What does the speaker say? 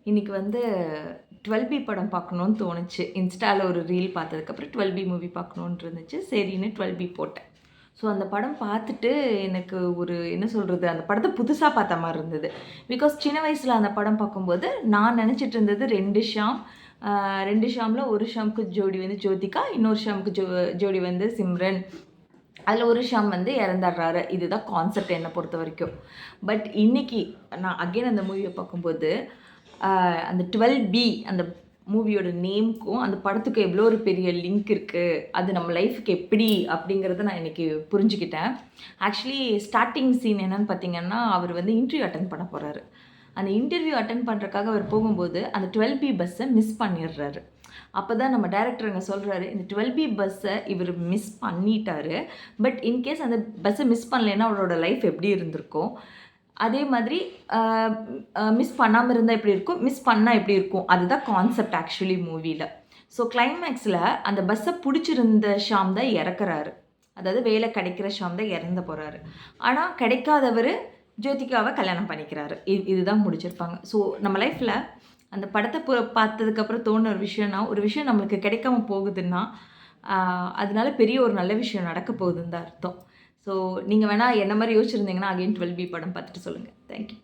இன்றைக்கி வந்து 12B படம் பார்க்கணுன்னு தோணுச்சு. இன்ஸ்டாவில் ஒரு ரீல் பார்த்ததுக்கப்புறம் 12B மூவி பார்க்கணுன்னு இருந்துச்சு. சரின்னு 12B போட்டேன். ஸோ அந்த படம் பார்த்துட்டு எனக்கு ஒரு என்ன சொல்கிறது, அந்த படத்தை புதுசாக பார்த்த மாதிரி இருந்தது. பிகாஸ் சின்ன வயசில் அந்த படம் பார்க்கும்போது நான் நினச்சிட்டு இருந்தது 2 ஷாம். 2 ஷாமில் ஒரு ஷாமுக்கு ஜோடி வந்து ஜோதிகா, இன்னொரு ஷாமுக்கு ஜோடி வந்து சிம்ரன். அதில் ஒரு ஷாம் வந்து இறந்துடுறாரு. இதுதான் கான்செப்ட் என்னை பொறுத்த வரைக்கும். பட் இன்றைக்கி நான் அகெயின் அந்த மூவியை பார்க்கும்போது அந்த 12B அந்த மூவியோட நேம்க்கும் அந்த படத்துக்கும் எவ்வளோ ஒரு பெரிய லிங்க் இருக்குது, அது நம்ம லைஃபுக்கு எப்படி அப்படிங்கிறத நான் இன்றைக்கி புரிஞ்சுக்கிட்டேன். ஆக்சுவலி ஸ்டார்டிங் சீன் என்னென்னு பார்த்தீங்கன்னா, அவர் வந்து இன்டர்வியூ அட்டன் பண்ண போகிறாரு. அந்த இன்டர்வியூ அட்டன் பண்ணுறதுக்காக அவர் போகும்போது அந்த 12B பஸ்ஸை மிஸ் பண்ணிடுறாரு. அப்போ தான் நம்ம டைரக்டர் அங்கே சொல்கிறாரு, இந்த 12B பஸ்ஸை இவர் மிஸ் பண்ணிட்டாரு. பட் இன்கேஸ் அந்த பஸ்ஸை மிஸ் பண்ணலைன்னா அவரோட லைஃப் எப்படி இருந்திருக்கும், அதே மாதிரி மிஸ் பண்ணாமல் இருந்தால் எப்படி இருக்கும், மிஸ் பண்ணால் எப்படி இருக்கும், அதுதான் கான்செப்ட் ஆக்சுவலி மூவியில். ஸோ கிளைமேக்ஸில் அந்த பஸ்ஸை பிடிச்சிருந்த ஷாம் தான் இறக்குறாரு. அதாவது வேலை கிடைக்கிற ஷாம் தான் இறந்து போகிறாரு. ஆனால் கிடைக்காதவர் ஜோதிகாவை கல்யாணம் பண்ணிக்கிறாரு. இதுதான் முடிச்சிருப்பாங்க. ஸோ நம்ம லைஃப்பில் அந்த படத்தை பார்த்ததுக்கப்புறம் தோணுன ஒரு விஷயம் நம்மளுக்கு கிடைக்காம போகுதுன்னா அதனால பெரிய ஒரு நல்ல விஷயம் நடக்க போகுதுன்னு தான் அர்த்தம். ஸோ நீங்கள் வேணால் என்ன மாதிரி யோசிச்சுருந்தீங்கன்னா அகைன் 12B படம் பார்த்துட்டு சொல்லுங்கள். தேங்க்யூ.